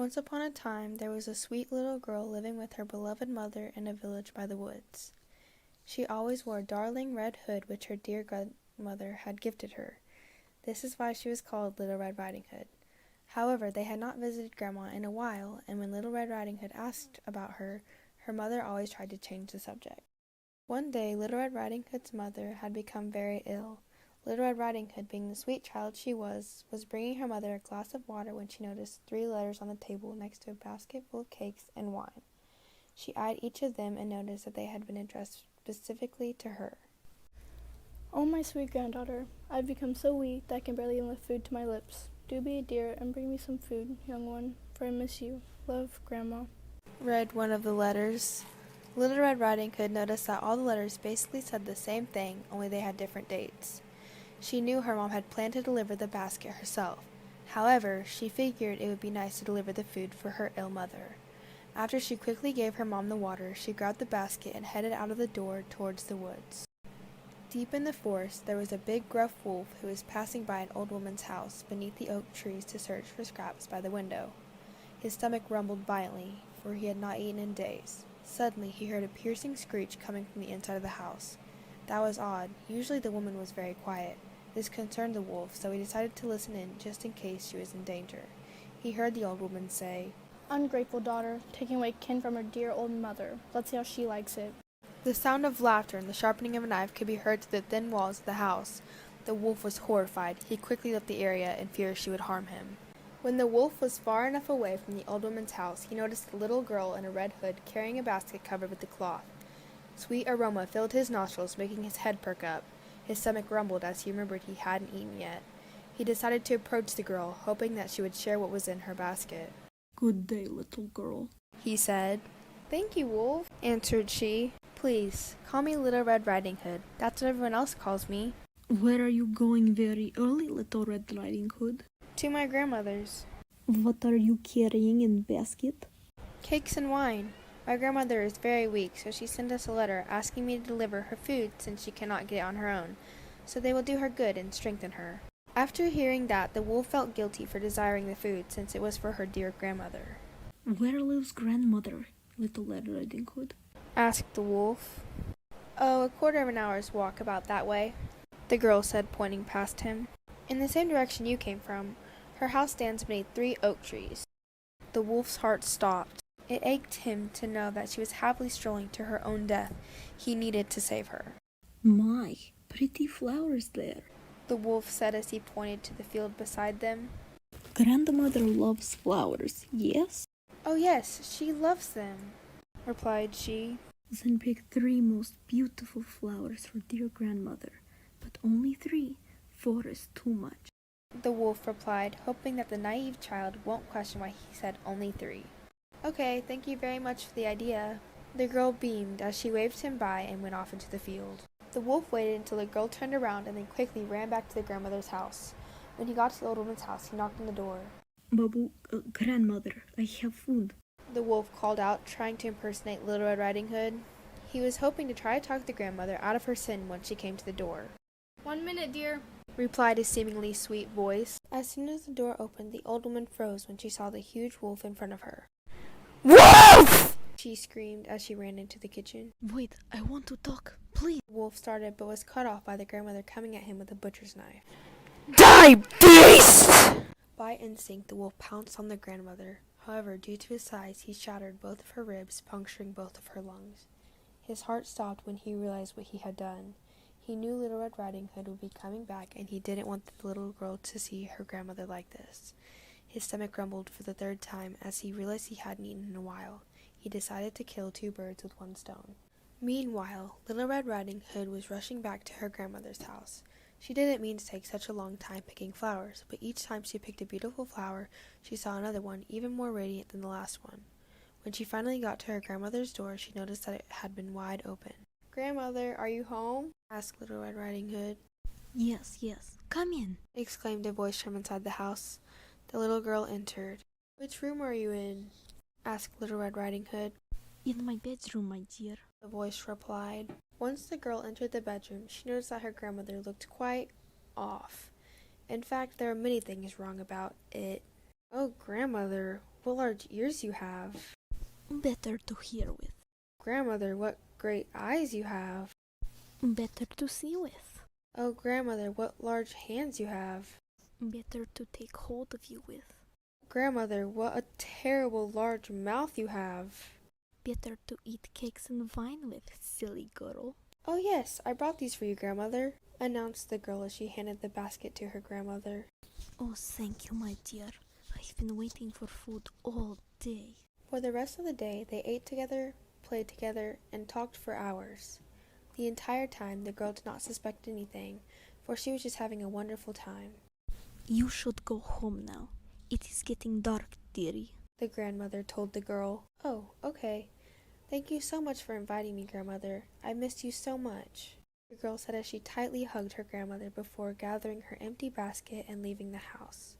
Once upon a time there was a sweet little girl living with her beloved mother in a village by the woods. She always wore a darling red hood which her dear grandmother had gifted her. This is why she was called Little Red Riding Hood. However, they had not visited Grandma in a while, and when Little Red Riding Hood asked about her, her mother always tried to change the subject. One day, Little Red Riding Hood's mother had become very ill. Little Red Riding Hood, being the sweet child she was bringing her mother a glass of water when she noticed 3 letters on the table next to a basket full of cakes and wine. She eyed each of them and noticed that they had been addressed specifically to her. Oh, my sweet granddaughter, I've become so weak that I can barely even lift food to my lips. Do be a dear and bring me some food, young one, for I miss you. Love, Grandma. Read one of the letters. Little Red Riding Hood noticed that all the letters basically said the same thing, only they had different dates. She knew her mom had planned to deliver the basket herself. However, she figured it would be nice to deliver the food for her ill mother. After she quickly gave her mom the water, she grabbed the basket and headed out of the door towards the woods. Deep in the forest, there was a big gruff wolf who was passing by an old woman's house beneath the oak trees to search for scraps by the window. His stomach rumbled violently, for he had not eaten in days. Suddenly, he heard a piercing screech coming from the inside of the house. That was odd. Usually the woman was very quiet. This concerned the wolf, so he decided to listen in just in case she was in danger. He heard the old woman say, Ungrateful daughter, taking away kin from her dear old mother. Let's see how she likes it. The sound of laughter and the sharpening of a knife could be heard through the thin walls of the house. The wolf was horrified. He quickly left the area in fear she would harm him. When the wolf was far enough away from the old woman's house, he noticed a little girl in a red hood carrying a basket covered with a cloth. Sweet aroma filled his nostrils, making his head perk up. His stomach rumbled as he remembered he hadn't eaten yet. He decided to approach the girl, hoping that she would share what was in her basket. Good day, little girl, he said. Thank you, Wolf, answered she. Please, call me Little Red Riding Hood. That's what everyone else calls me. Where are you going very early, Little Red Riding Hood? To my grandmother's. What are you carrying in basket? Cakes and wine. My grandmother is very weak, so she sent us a letter asking me to deliver her food since she cannot get on her own, so they will do her good and strengthen her. After hearing that, the wolf felt guilty for desiring the food since it was for her dear grandmother. Where lives grandmother, Little Red Riding Hood? Asked the wolf. Oh, a quarter of an hour's walk about that way, the girl said, pointing past him. In the same direction you came from. Her house stands beneath 3 oak trees. The wolf's heart stopped. It ached him to know that she was happily strolling to her own death. He needed to save her. My, pretty flowers there, the wolf said as he pointed to the field beside them. Grandmother loves flowers, yes? Oh yes, she loves them, replied she. Then pick 3 most beautiful flowers for dear grandmother, but only 3. 4 is too much, the wolf replied, hoping that the naive child won't question why he said only 3. Okay, thank you very much for the idea. The girl beamed as she waved him by and went off into the field. The wolf waited until the girl turned around and then quickly ran back to the grandmother's house. When he got to the old woman's house, he knocked on the door. Babu, grandmother, I have food, the wolf called out, trying to impersonate Little Red Riding Hood. He was hoping to try to talk the grandmother out of her sin once she came to the door. 1 minute, dear, replied a seemingly sweet voice. As soon as the door opened, the old woman froze when she saw the huge wolf in front of her. Wolf! She screamed as she ran into the kitchen. Wait, I want to talk, please. The wolf started but was cut off by the grandmother coming at him with a butcher's knife. Die, beast! By instinct, the wolf pounced on the grandmother. However, due to his size, he shattered both of her ribs, puncturing both of her lungs. His heart stopped when he realized what he had done. He knew Little Red Riding Hood would be coming back, and he didn't want the little girl to see her grandmother like this. His stomach rumbled for the 3rd time as he realized he hadn't eaten in a while. He decided to kill 2 birds with 1 stone. Meanwhile, Little Red Riding Hood was rushing back to her grandmother's house. She didn't mean to take such a long time picking flowers, but each time she picked a beautiful flower, she saw another one even more radiant than the last one. When she finally got to her grandmother's door, she noticed that it had been wide open. Grandmother, are you home? Asked Little Red Riding Hood. Yes, come in, exclaimed a voice from inside the house. The little girl entered. Which room are you in? Asked Little Red Riding Hood. In my bedroom, my dear, the voice replied. Once the girl entered the bedroom, she noticed that her grandmother looked quite off. In fact, there were many things wrong about it. Oh, grandmother, what large ears you have. Better to hear with. Grandmother, what great eyes you have. Better to see with. Oh, Grandmother, what large hands you have. Better to take hold of you with. Grandmother, what a terrible large mouth you have. Better to eat cakes and wine with, silly girl. Oh yes, I brought these for you, Grandmother, announced the girl as she handed the basket to her grandmother. Oh, thank you, my dear. I've been waiting for food all day. For the rest of the day, they ate together, played together, and talked for hours. The entire time, the girl did not suspect anything, for she was just having a wonderful time. You should go home now. It is getting dark, dearie. The grandmother told the girl. Oh, okay. Thank you so much for inviting me, Grandmother. I missed you so much, the girl said as she tightly hugged her grandmother before gathering her empty basket and leaving the house.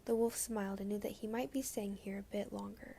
The wolf smiled and knew that he might be staying here a bit longer.